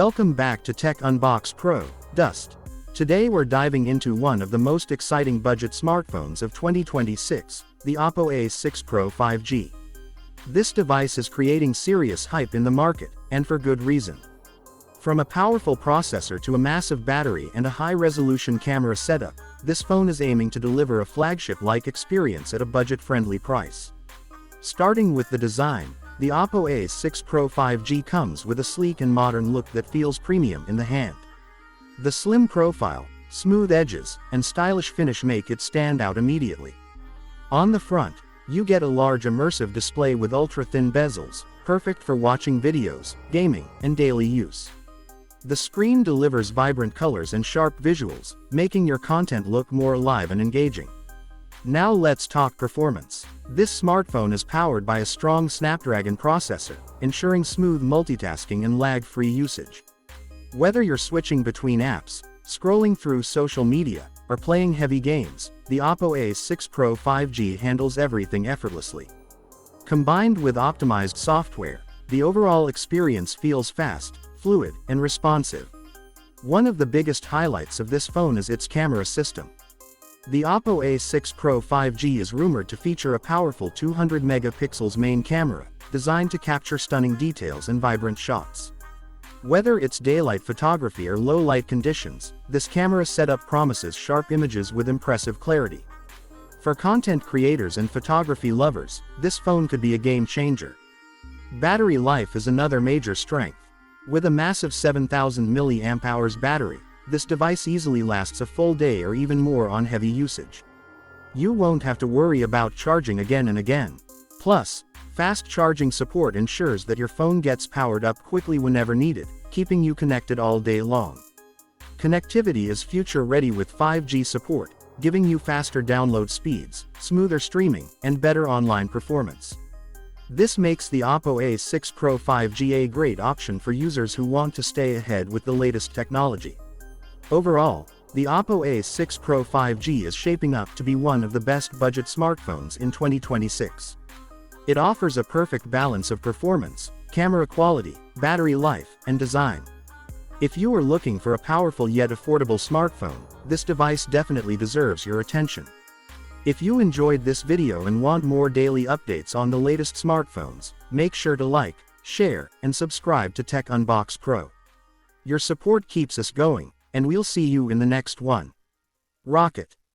Welcome back to techunboxpro. Today we're diving into one of the most exciting budget smartphones of 2026, the OPPO A6 Pro 5G. This device is creating serious hype in the market, and for good reason. From a powerful processor to a massive battery and a high-resolution camera setup, this phone is aiming to deliver a flagship-like experience at a budget-friendly price. Starting with the design, the OPPO A6 Pro 5G comes with a sleek and modern look that feels premium in the hand. The slim profile, smooth edges, and stylish finish make it stand out immediately. On the front, you get a large immersive display with ultra-thin bezels, perfect for watching videos, gaming, and daily use. The screen delivers vibrant colors and sharp visuals, making your content look more alive and engaging. Now let's talk performance. This smartphone is powered by a strong Snapdragon processor, ensuring smooth multitasking and lag-free usage. Whether you're switching between apps, scrolling through social media, or playing heavy games, the OPPO A6 Pro 5G handles everything effortlessly. Combined with optimized software, the overall experience feels fast, fluid, and responsive. One of the biggest highlights of this phone is its camera system. The OPPO A6 Pro 5G is rumored to feature a powerful 200 megapixels main camera, designed to capture stunning details and vibrant shots. Whether it's daylight photography or low-light conditions, this camera setup promises sharp images with impressive clarity. For content creators and photography lovers, this phone could be a game-changer. Battery life is another major strength. With a massive 7,000 mAh battery, this device easily lasts a full day or even more on heavy usage. You won't have to worry about charging again and again. Plus, fast charging support ensures that your phone gets powered up quickly whenever needed, keeping you connected all day long. Connectivity is future-ready with 5G support, giving you faster download speeds, smoother streaming, and better online performance. This makes the OPPO A6 Pro 5G a great option for users who want to stay ahead with the latest technology. Overall, the OPPO A6 Pro 5G is shaping up to be one of the best budget smartphones in 2026. It offers a perfect balance of performance, camera quality, battery life, and design. If you are looking for a powerful yet affordable smartphone, this device definitely deserves your attention. If you enjoyed this video and want more daily updates on the latest smartphones, make sure to like, share, and subscribe to techunboxpro. Your support keeps us going, and we'll see you in the next one. Rock it!